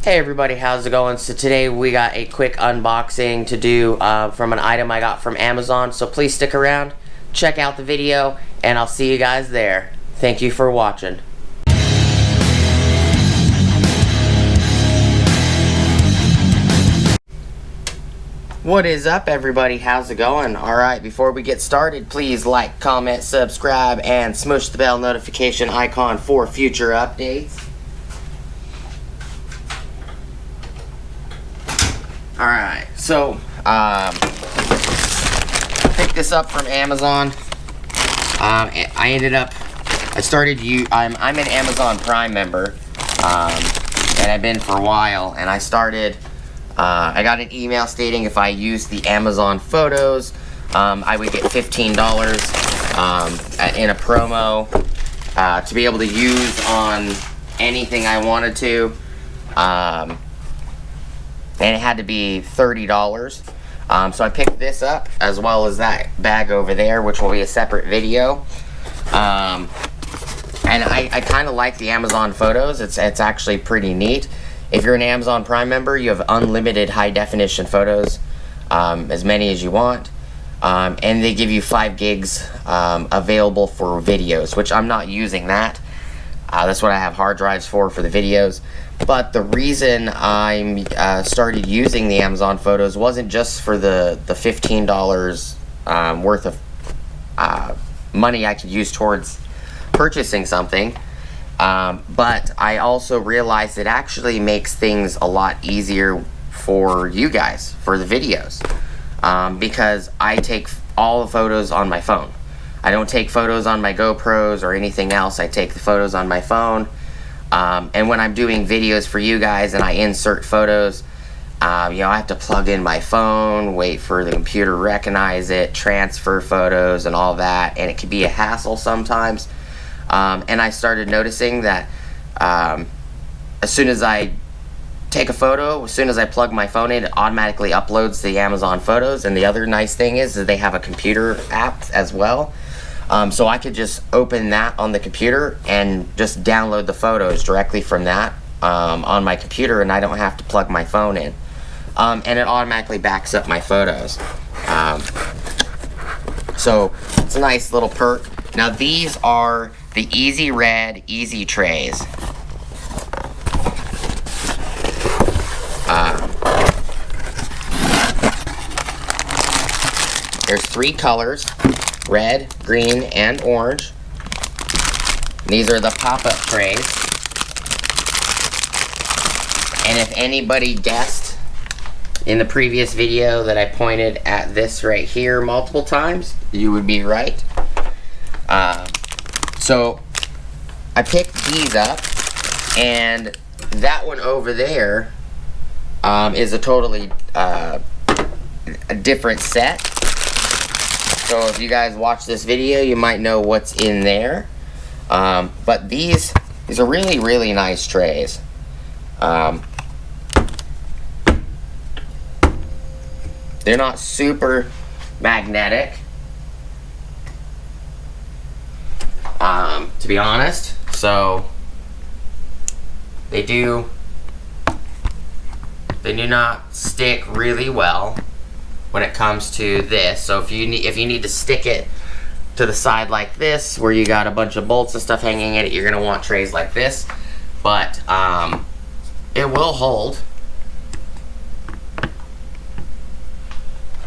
Hey everybody, how's it going? So today we got a quick unboxing to do from an item I got from Amazon. So please stick around, check out the video, and I'll see you guys there. Thank you for watching. What is up everybody, how's it going? Alright, before we get started, please like, comment, subscribe, and smush the bell notification icon for future updates. Alright, so, picked this up from Amazon. I'm an Amazon Prime member, and I've been for a while, and I got an email stating if I use the Amazon photos, I would get $15 in a promo to be able to use on anything I wanted to. And it had to be $30. So I picked this up as well as that bag over there, which will be a separate video. And I kind of like the Amazon photos. It's actually pretty neat. If you're an Amazon Prime member, you have unlimited high definition photos, as many as you want. And they give you 5 gigs available for videos, which I'm not using that. That's what I have hard drives for the videos. But the reason I started using the Amazon photos wasn't just for the $15 worth of money I could use towards purchasing something, but I also realized it actually makes things a lot easier for you guys, for the videos, because I take all the photos on my phone. I don't take photos on my GoPros or anything else. I take the photos on my phone. And when I'm doing videos for you guys and I insert photos, I have to plug in my phone, wait for the computer to recognize it, transfer photos and all that, and it can be a hassle sometimes. And I started noticing that as soon as I take a photo, as soon as I plug my phone in, it automatically uploads the Amazon photos. And the other nice thing is that they have a computer app as well. So I could just open that on the computer and just download the photos directly from that on my computer, and I don't have to plug my phone in. And it automatically backs up my photos. So it's a nice little perk. Now these are the Easy Red Easy Trays. There's 3 colors. Red, green, and orange. These are the pop-up trays. And if anybody guessed in the previous video that I pointed at this right here multiple times, you would be right. So I picked these up, and that one over there is a totally a different set. So if you guys watch this video, you might know what's in there. But these are really, really nice trays. They're not super magnetic, to be honest. So they do not stick really well when it comes to this. So if you need to stick it to the side like this, where you got a bunch of bolts and stuff hanging in it, you're gonna want trays like this. But it will hold.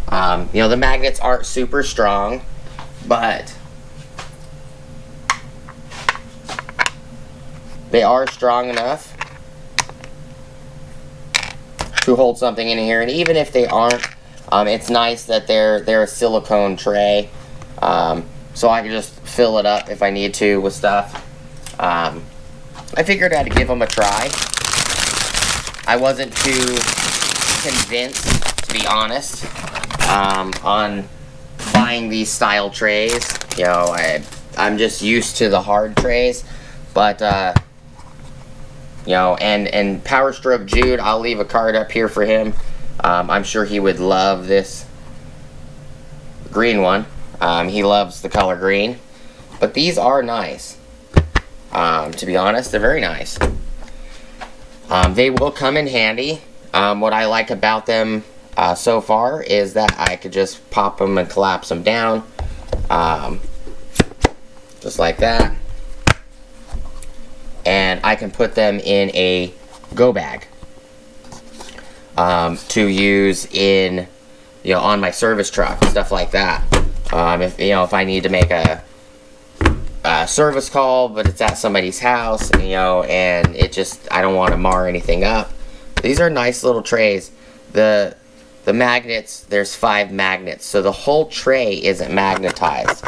The magnets aren't super strong, but they are strong enough to hold something in here. And even if they aren't, it's nice that they're a silicone tray, so I can just fill it up if I need to with stuff. I figured I'd give them a try. I wasn't too convinced, to be honest, on buying these style trays. I'm just used to the hard trays, but and Power Stroke Jude, I'll leave a card up here for him. I'm sure he would love this green one. He loves the color green. But these are nice. To be honest, they're very nice. They will come in handy. What I like about them so far is that I could just pop them and collapse them down, just like that, and I can put them in a go bag to use in, on my service truck, stuff like that. If I need to make a service call, but it's at somebody's house, and I don't want to mar anything up. These are nice little trays. The magnets, there's 5 magnets, so the whole tray isn't magnetized.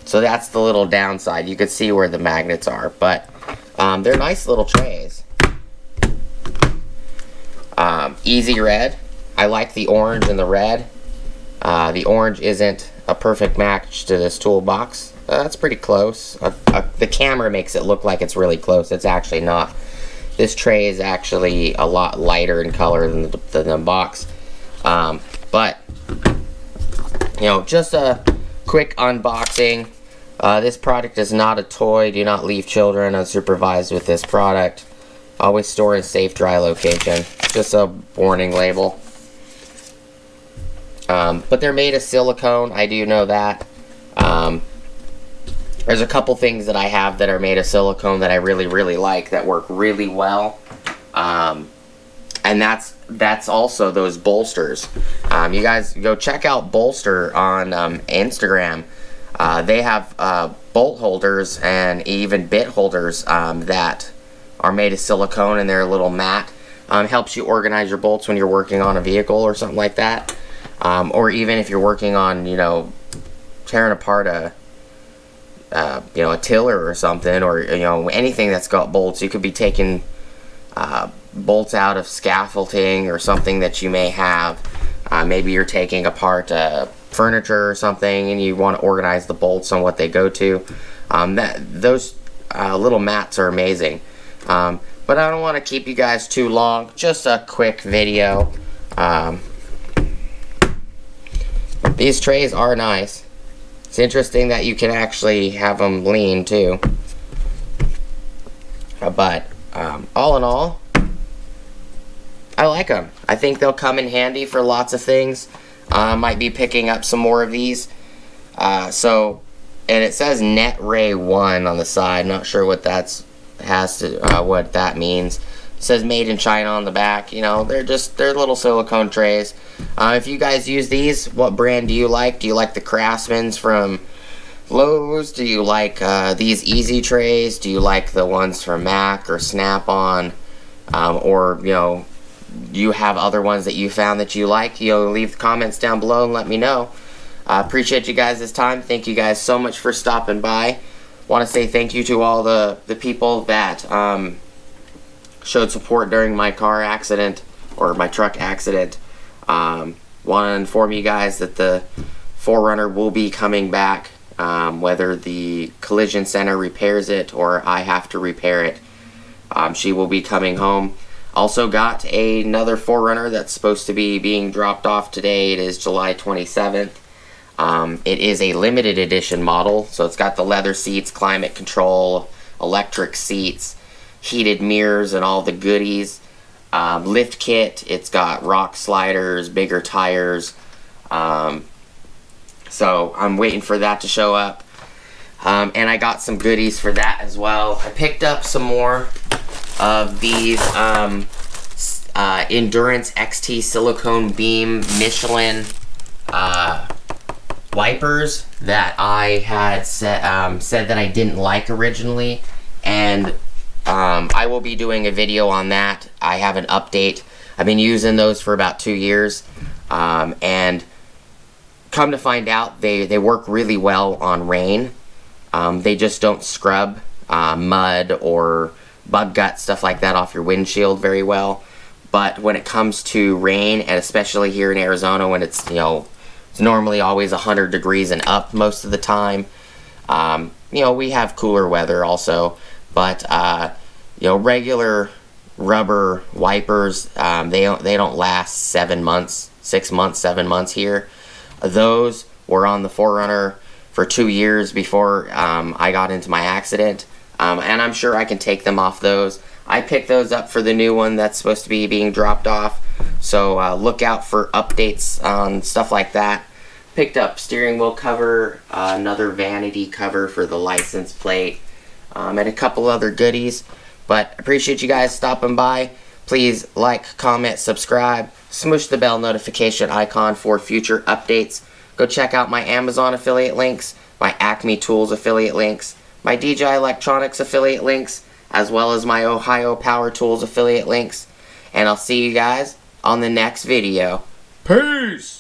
So that's the little downside. You can see where the magnets are, but they're nice little trays. Easy red. I like the orange and the red. The orange isn't a perfect match to this toolbox. That's pretty close. The camera makes it look like it's really close. It's actually not. This tray is actually a lot lighter in color than the box. But, just a quick unboxing. This product is not a toy. Do not leave children unsupervised with this product. Always store in safe, dry location. Just a warning label. But they're made of silicone. I do know that. There's a couple things that I have that are made of silicone that I really, really like, that work really well. And that's also those bolsters. You guys go check out Bolster on Instagram. They have bolt holders and even bit holders that are made of silicone, and they're a little mat. Helps you organize your bolts when you're working on a vehicle or something like that. Or even if you're working on, tearing apart a tiller or something, or anything that's got bolts. You could be taking bolts out of scaffolding or something that you may have. Maybe you're taking apart furniture or something, and you want to organize the bolts on what they go to. Those little mats are amazing. But I don't want to keep you guys too long. Just a quick video. These trays are nice. It's interesting that you can actually have them lean too. But all in all, I like them. I think they'll come in handy for lots of things. Might be picking up some more of these. And it says Net Ray 1 on the side. Not sure what what that means. It says made in China on the back. They're little silicone trays. If you guys use these, what brand do you like? Do you like the Craftsman's from Lowe's? Do you like these Easy trays? Do you like the ones from Mac or Snap-on? Or do you have other ones that you found that you like? Leave the comments down below and let me know. I appreciate you guys this time. Thank you guys so much for stopping by. Want to say thank you to all the people that showed support during my car accident, or my truck accident. Want to inform you guys that the 4Runner will be coming back, whether the collision center repairs it or I have to repair it. She will be coming home. Also got another 4Runner that's supposed to be being dropped off today. It is July 27th. It is a limited edition model, so it's got the leather seats, climate control, electric seats, heated mirrors, and all the goodies. Lift kit, it's got rock sliders, bigger tires. So I'm waiting for that to show up. And I got some goodies for that as well. I picked up some more of these Endurance XT silicone beam Michelin wipers that I had said that I didn't like originally, and I will be doing a video on that. I have an update. I've been using those for about 2 years, and come to find out they work really well on rain. They just don't scrub mud or bug gut, stuff like that, off your windshield very well. But when it comes to rain, and especially here in Arizona when it's it's normally always 100 degrees and up most of the time. We have cooler weather also, but regular rubber wipers, they don't last 7 months, 6 months, 7 months here. Those were on the 4Runner for 2 years before I got into my accident, and I'm sure I can take them off those. I picked those up for the new one that's supposed to be being dropped off. So look out for updates on stuff like that. Picked up steering wheel cover, another vanity cover for the license plate, and a couple other goodies. But appreciate you guys stopping by. Please like, comment, subscribe, smush the bell notification icon for future updates. Go check out my Amazon affiliate links, my Acme Tools affiliate links, my DJI Electronics affiliate links, as well as my Ohio Power Tools affiliate links. And I'll see you guys on the next video. Peace!